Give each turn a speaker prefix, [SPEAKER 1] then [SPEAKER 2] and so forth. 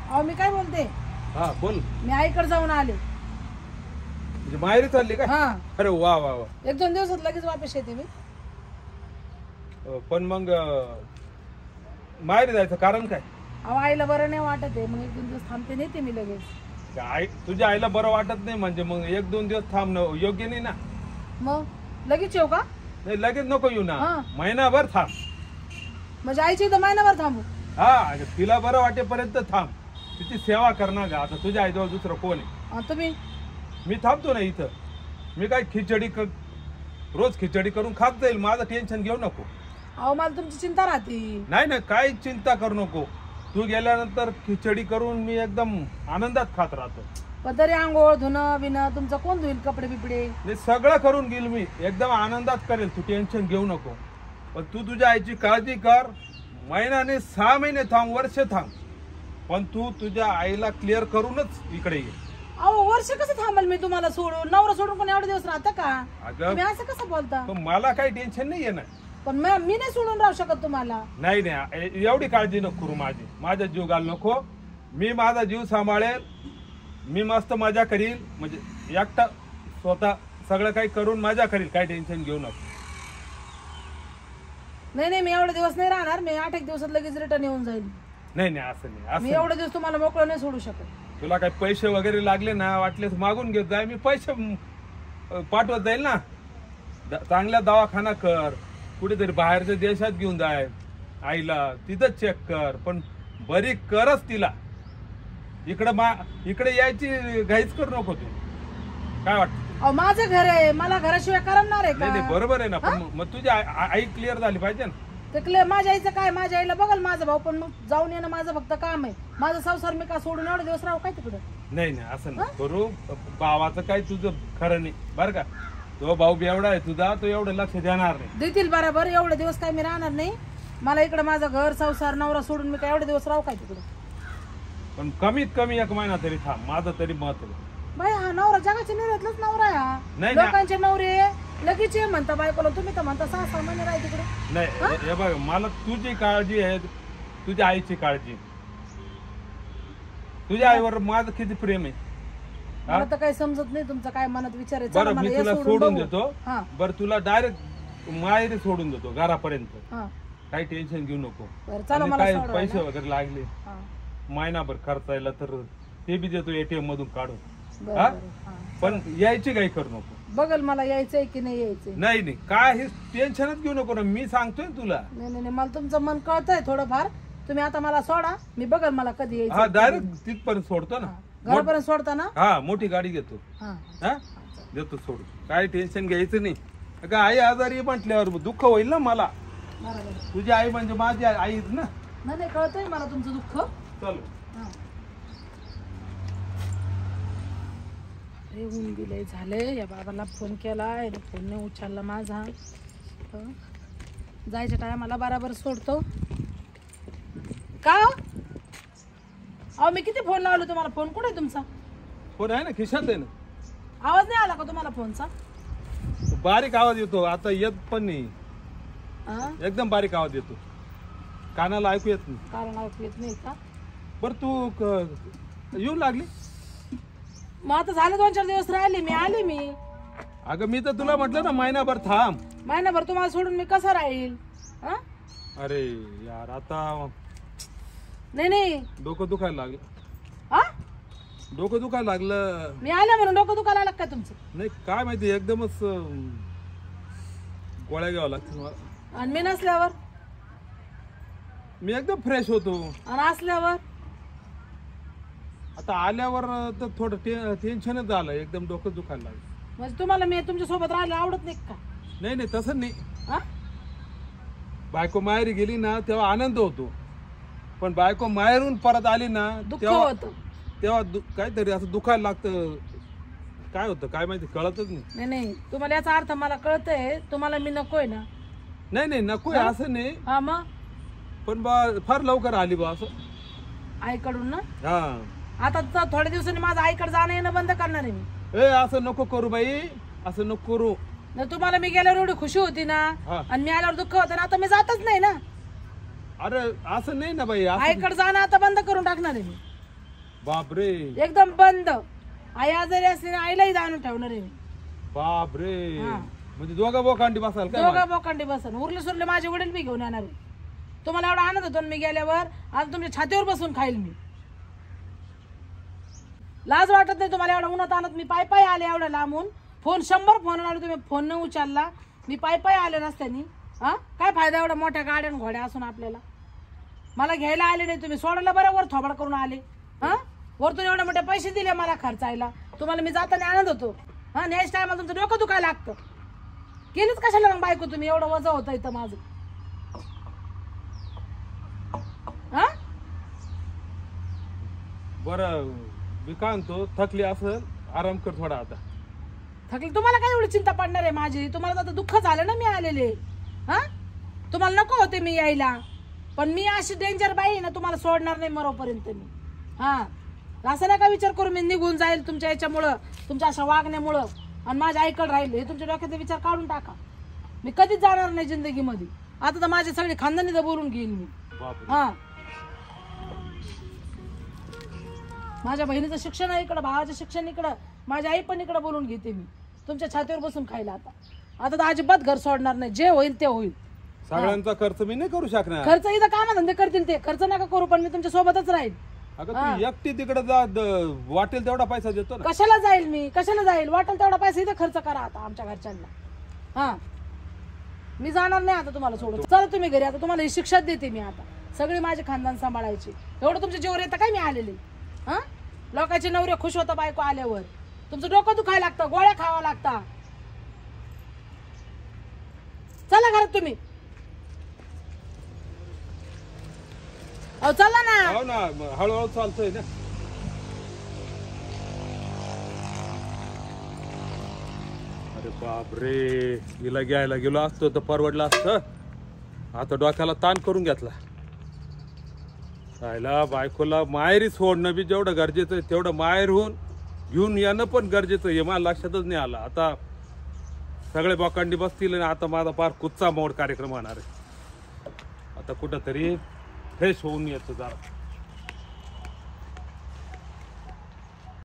[SPEAKER 1] अहो मी काय बोलते,
[SPEAKER 2] हा बोल.
[SPEAKER 1] मी आईकडे जाऊन आले.
[SPEAKER 2] म्हणजे माहेरी चालली का?
[SPEAKER 1] हा,
[SPEAKER 2] अरे वा वा वा.
[SPEAKER 1] 1-2 दिवसात लगेच वापस येते मी.
[SPEAKER 2] पण मग माहेरी जायचं कारण काय?
[SPEAKER 1] अहो आईला बरं नाही वाटत आहे, मग 1-2 दिवस थांबते, नेते मी लगेच.
[SPEAKER 2] आई तुझ्या आईला बरं वाटत नाही म्हणजे मग 1-2 दिवस थांबणं योग्य नाही ना.
[SPEAKER 1] मग लगेच येऊ का?
[SPEAKER 2] नाही लगेच नको येऊ ना,
[SPEAKER 1] हा.
[SPEAKER 2] महिनाभर थांब.
[SPEAKER 1] म्हणजे आईची इथं महिनाभर थांबू?
[SPEAKER 2] हा, तिला बरं वाटेपर्यंत थांब. तिची सेवा करणार का? आता तुझ्या आईजवळ दुसरं कोण आहे?
[SPEAKER 1] तुम्ही?
[SPEAKER 2] मी थांबतो ना इथं. मी काय रोज खिचडी करून खात जाईल, माझं टेन्शन घेऊ नको.
[SPEAKER 1] अहो मला तुमची चिंता राहते.
[SPEAKER 2] नाही नाही, काही चिंता करू नको. तू गेल्यानंतर खिचडी करून मी एकदम आनंदात खात राहतो.
[SPEAKER 1] पण तरी आंघोळ धुणं बिणं तुमचं कोण धुईल? कपडे बिपडे
[SPEAKER 2] मी सगळं करून घेईल, मी एकदम आनंदात करेल. तू टेन्शन घेऊ नको. पण तू तुझ्या आईची काळजी कर. महिन्याने 6 महिने थांब, वर्ष थांब, पण तू तुझ्या आईला क्लिअर करूनच इकडे ये.
[SPEAKER 1] अहो वर्ष कसं थांबल मी तुम्हाला सोडून? नवरा सोडून कोण एवढे दिवस राहतं का?
[SPEAKER 2] अगं
[SPEAKER 1] तुम्ही असं कसं बोलता?
[SPEAKER 2] मला काही टेन्शन नाही आहे ना.
[SPEAKER 1] पण मी नाही सोडून राहू शकत तुम्हाला.
[SPEAKER 2] नाही नाही, एवढी काळजी नको करू माझी. माझा जीव घाल नको. मी माझा जीव सांभाळेल. मी मस्त मजा करील, म्हणजे एकटा स्वतः सगळं काही करून मजा करील. काही टेन्शन घेऊ नको.
[SPEAKER 1] नाही नाही, मी एवढे दिवस नाही राहणार. मी 8-1 दिवसात लगेच रिटर्न येऊन जाईल.
[SPEAKER 2] नाही नाही, असं नाही, असं
[SPEAKER 1] मी
[SPEAKER 2] नाही.
[SPEAKER 1] एवढे दिवस तुम्हाला मोकळं नाही सोडू शकत.
[SPEAKER 2] तुला काही पैसे वगैरे लागले ना, वाटलेस मागून घेत जाय, मी पैसे पाठवत जाईल ना. चांगला दवाखाना कर, कुठेतरी बाहेरच्या देशात घेऊन जाय आईला, तिथं चेक कर, पण बरी करच तिला. इकडे यायची घाईच करू नको तू. काय वाटतं?
[SPEAKER 1] अहो माझं घर आहे, मला घराशिवाय करणार आहे का?
[SPEAKER 2] नाही बरोबर आहे ना, पण मग तुझी आई क्लिअर झाली पाहिजे ना.
[SPEAKER 1] ते माझ्या आईचं काय? माझ्या आईला बघल माझा भाऊ, पण मग जाऊन येणं माझं फक्त काम आहे. माझं संसार मी का सोडून एवढे दिवस राहू काय तिकडं?
[SPEAKER 2] नाही नाही, असं नाही करू. भावाचं काय तुझं खरं नाही बरं का. तो भाऊ एवढा आहे तुझा, तो एवढं लक्ष देणार नाही.
[SPEAKER 1] देतील बरोबर. एवढे दिवस काय मी राहणार नाही. मला इकडे माझं घर संसार नवरा सोडून मी काय एवढे दिवस राहू काय तिकडे?
[SPEAKER 2] पण कमीत कमी 1 महिना तरी थांब, माझं तरी मत आहे.
[SPEAKER 1] बाई हा नवरा जगाच्या निर्यातलाच नवरा आहे हा.
[SPEAKER 2] नाही
[SPEAKER 1] लोकांचे नवरे लगेच ये म्हणता बायकोला, तुम्ही तर म्हणता 6-6 महिने राहा तिकडे.
[SPEAKER 2] नाही हे बघ, मला तुझी काळजी आहे, तुझ्या आईची काळजी. तुझ्या आईवर माझं किती प्रेम आहे.
[SPEAKER 1] मला तर काही समजत नाही तुमचं काय मनात विचार आहे.
[SPEAKER 2] बरं मी तुला सोडून देतो.
[SPEAKER 1] हा.
[SPEAKER 2] बरं तुला डायरेक्ट माहेरी सोडून देतो घरापर्यंत.
[SPEAKER 1] हा.
[SPEAKER 2] काही टेन्शन घेऊ नको.
[SPEAKER 1] बरं चला,
[SPEAKER 2] आणि
[SPEAKER 1] मला
[SPEAKER 2] काही
[SPEAKER 1] सोडवा
[SPEAKER 2] पैसे
[SPEAKER 1] ना.
[SPEAKER 2] वगैरे लागले
[SPEAKER 1] हा.
[SPEAKER 2] महिनाभर खर्चायला तर ते बी देतो ATM मधून काढून.
[SPEAKER 1] बरं,
[SPEAKER 2] हा?
[SPEAKER 1] बरं. हा.
[SPEAKER 2] पण यायची काही करू नको.
[SPEAKER 1] बघल मला यायचंय की नाही यायचंय.
[SPEAKER 2] नाही नाही, काय हे टेन्शनच घेऊ नको ना, मी सांगतोय तुला.
[SPEAKER 1] नाही नाही नाही, मला तुमचं मन कळतंय थोडंफार. तुम्ही आता मला सोडा, मी बघल मला कधी
[SPEAKER 2] हा
[SPEAKER 1] यायचं.
[SPEAKER 2] डायरेक्ट तिथपर्यंत सोडतो ना.
[SPEAKER 1] घरापर्यंत सोडता ना?
[SPEAKER 2] हा, मोठी गाडी घेतो.
[SPEAKER 1] हा.
[SPEAKER 2] हा देतो सोडून. काय टेन्शन घ्यायचं नाही. का आई आजारी म्हटल्यावर दुःख होईल ना मला.
[SPEAKER 1] बरोबर.
[SPEAKER 2] तुझी आई म्हणजे माझी आईच ना.
[SPEAKER 1] नाही नाही, कळतंय मला तुमचं दुःख.
[SPEAKER 2] चल.
[SPEAKER 1] हा. अरे ऊन बिलय झाले. या बाबाला फोन केला, फोन नाही उचलला माझा. जायच्या टायमाला बराबर सोडतो का? अहो मी किती फोन लावलो तुम्हाला. फोन कुठे आहे तुमचा?
[SPEAKER 2] फोन आहे ना, खिशात आहे ना.
[SPEAKER 1] आवाज नाही आला का तुम्हाला फोनचा?
[SPEAKER 2] बारीक आवाज येतो, आता येत पण नाही.
[SPEAKER 1] हा?
[SPEAKER 2] एकदम बारीक आवाज येतो, कानाला ऐकू येत नाही.
[SPEAKER 1] कारण ऐकू येत नाही का?
[SPEAKER 2] बर तू येऊ लागली?
[SPEAKER 1] मग आता झाले 2-4 दिवस राहिले, मी आले मी.
[SPEAKER 2] अगं मी तर तुला म्हटलं ना महिनाभर थांब.
[SPEAKER 1] महिनाभर तुम्हाला सोडून मी कसा राहील? हा?
[SPEAKER 2] अरे यार, आता
[SPEAKER 1] नाही नाही.
[SPEAKER 2] डोकं दुखायला लागलं.
[SPEAKER 1] हा?
[SPEAKER 2] डोकं दुखायला लागलं.
[SPEAKER 1] मी आले म्हणून डोकं दुखायला लागलं काय तुमचं?
[SPEAKER 2] नाही काय माहिती, एकदमच गोळ्या घ्यावं लागतील मला.
[SPEAKER 1] आणि मी नसल्यावर?
[SPEAKER 2] मी एकदम फ्रेश होतो.
[SPEAKER 1] आणि असल्यावर?
[SPEAKER 2] आता आल्यावर तर थोडं टेन्शनच झालं, एकदम डोकं दुखायला लागलं.
[SPEAKER 1] म्हणजे तुम्हाला मी तुमच्या सोबत राहायला आवडत नाही का?
[SPEAKER 2] नाही नाही, तसं नाही.
[SPEAKER 1] हा?
[SPEAKER 2] बायको माहेरी गेली ना तेव्हा आनंद होतो, पण बायको माहेरून परत आली ना
[SPEAKER 1] दुःख होतं.
[SPEAKER 2] तेव्हा काहीतरी असं दुखायला लागतं. काय होतं काय माहिती, कळतच नाही.
[SPEAKER 1] नाही नाही, तुम्हाला याचा अर्थ मला कळतंय, तुम्हाला मी नकोय ना?
[SPEAKER 2] नाही नाही नकोय असं नाही,
[SPEAKER 1] हा मग
[SPEAKER 2] पण बा फार लवकर आली बा असं.
[SPEAKER 1] आईकडून ना?
[SPEAKER 2] हा.
[SPEAKER 1] आता थोड्या दिवसांनी माझं आईकडे जाणं येणं बंद करणार आहे मी.
[SPEAKER 2] असं नको करू बाई, असं नको करू.
[SPEAKER 1] नाही, तुम्हाला मी गेल्यावर एवढी खुशी होती ना, आणि मी आल्यावर दुःख होतं ना. आता मी जातच नाही ना.
[SPEAKER 2] अरे असं नाही ना बाई,
[SPEAKER 1] आईकडे जाणं आता बंद करून टाकणार आहे मी.
[SPEAKER 2] बापरे
[SPEAKER 1] एकदम बंद. आई आजारी असली ना आईलाही आणून ठेवणार आहे मी.
[SPEAKER 2] बापरे
[SPEAKER 1] हा.
[SPEAKER 2] म्हणजे दोघा बोकांडी बसाल काय
[SPEAKER 1] दोघा बोकांडी बसन. उरले सुरले माझे वडील बी घेऊन येणार आहे. तुम्हाला एवढा आनंद होतो ना मी गेल्यावर. आज तुमच्या छातीवर बसून खाईल मी. लाज वाटत नाही तुम्हाला एवढा उन्हात आणत. मी पाय पाय आले एवढ्या लांबून. फोन 100 फोन आले तुम्ही फोन न उचलला. मी पाय पाय आले रस्त्यानी. हा काय फायदा एवढ्या मोठ्या गाड्या घोड्या असून आपल्याला. मला घ्यायला आले नाही तुम्ही. सोडायला बरोबर थोबड करून आले. हा वरतून एवढे मोठे पैसे दिले मला खर्चायला. तुम्हाला मी जाताना आनंद होतो. हा न्यायच टायमाला तुमचं डोकं दुखायला लागतं. केलीच कशाला मग बायको तुम्ही. एवढं वजन होतं इथं माझं. हा
[SPEAKER 2] बरं मी काय म्हणतो थकली असं आराम कर थोडा आता.
[SPEAKER 1] थकली तुम्हाला काय एवढी चिंता पडणार आहे माझी. तुम्हाला आता दुःख झालं ना मी आलेले. हा तुम्हाला नको होते मी यायला. पण मी अशी डेंजर बाई आहे ना तुम्हाला सोडणार नाही मरोपर्यंत मी. हा असं नका विचार करू मी निघून जाईल तुमच्या याच्यामुळं तुमच्या अशा वागण्यामुळं आणि माझ्या ऐकड राहिले. हे तुमच्या डोक्यातले विचार काढून टाका. मी कधीच जाणार नाही जिंदगीमध्ये. आता तर माझे सगळे खानदानी बोलून घेईल मी. हा माझ्या बहिणीचं शिक्षण आहे इकडं भावाचं शिक्षण इकडं माझी आई पण इकडं बोलून घेते मी. तुमच्या छातीवर बसून खायला आता. आता तर अजिबात घर सोडणार नाही. जे होईल ते होईल.
[SPEAKER 2] सगळ्यांचा खर्च मी नाही करू शकणार.
[SPEAKER 1] खर्च इथं कामधंदे करतील ते. खर्च नका करू पण मी तुमच्या सोबतच राहील.
[SPEAKER 2] अगं तू एकटी तिकडे जा वाटेल तेवढा पैसा देतो ना.
[SPEAKER 1] कशाला जाईल मी. कशाला जाईल. वाटेल तेवढा पैसा इथं खर्च करा आता आमच्या घरच्यांना. हा मी जाणार नाही आता तुम्हाला सोडून. चला तुम्ही घरी. आता तुम्हाला ही शिक्षा देते मी. आता सगळी माझे खानदान सांभाळायची. एवढं तुमच्या जीवर येतं काय मी आलेले. हा लोकांचे नवरे खुश होता बायको आल्यावर. तुमचं डोकं दुखायला लागतं. गोळ्या खावा लागता. चला घरात तुम्ही. अहो चला ना.
[SPEAKER 2] हो ना हळूहळू चालतोय ना. अरे बापरे हिला घ्यायला गेलो असतो तर परवडलं असतं. आता डोक्याला ताण करून घेतला. राहिला बायकोला माहेरी सोडणं बी जेवढं गरजेचं आहे तेवढं माहेर होऊन घेऊन येणं पण गरजेचं आहे. मला लक्षातच नाही आलं. आता सगळे बोकांडी बसतील आणि आता माझा फार कुच्चा मोड कार्यक्रम होणार आहे. आता कुठंतरी फ्रेश होऊन येतो जरा.